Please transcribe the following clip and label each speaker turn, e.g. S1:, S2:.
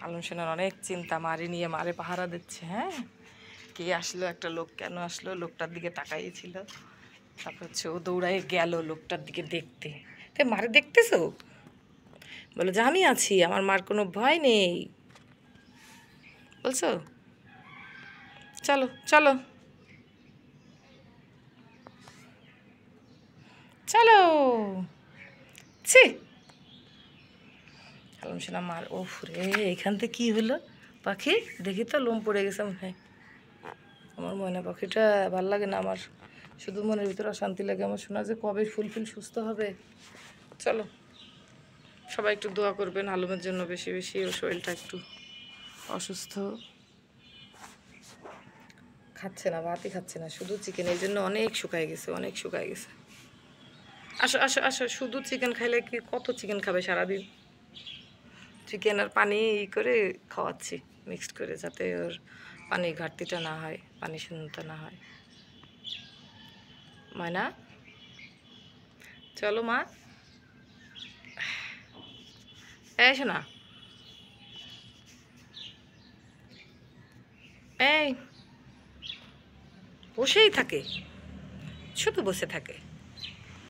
S1: আলম সোনার অনেক চিন্তা, মারে নিয়ে মারে পাহারা দিচ্ছে। হ্যাঁ, কে আসলো, একটা লোক কেন আসলো, লোকটার দিকে তাকাইছিল। তারপর হচ্ছে ও দৌড়ায় গেল লোকটার দিকে দেখতে। তাই মারে দেখতেছো, বলে যে আমি আছি, আমার মার কোনো ভয় নেই বলছো। চলো চলো চলো। ছি, আলম সোনা মার। ও রে, এখান থেকে কী হলো পাখি, দেখি তো লোম পড়ে গেছে মনে হয়। আমার ময়না পাখিটা ভাল লাগে না আমার, শুধু মনের ভিতরে অশান্তি লাগে। আমার শোনা যে কবে ফুলফিল সুস্থ হবে। চলো সবাই একটু দোয়া করবেন আলমের জন্য বেশি বেশি, ওর শরীরটা একটু অসুস্থ, খাচ্ছে না, ভাতই খাচ্ছে না, শুধু চিকেন। এই জন্য অনেক শুকায় গেছে, অনেক শুকায় গেছে। আসো আসো আসো, শুধু চিকেন খাইলে কি কত চিকেন খাবে সারাদিন। চিকেন আর পানি করে খাওয়াচ্ছি মিক্সড করে, যাতে ওর পানির ঘাটতিটা না হয়, পানি শূন্যতা না হয়। ময়না চলো মা, এসো না, এই বসেই থাকে, শুধু বসে থাকে।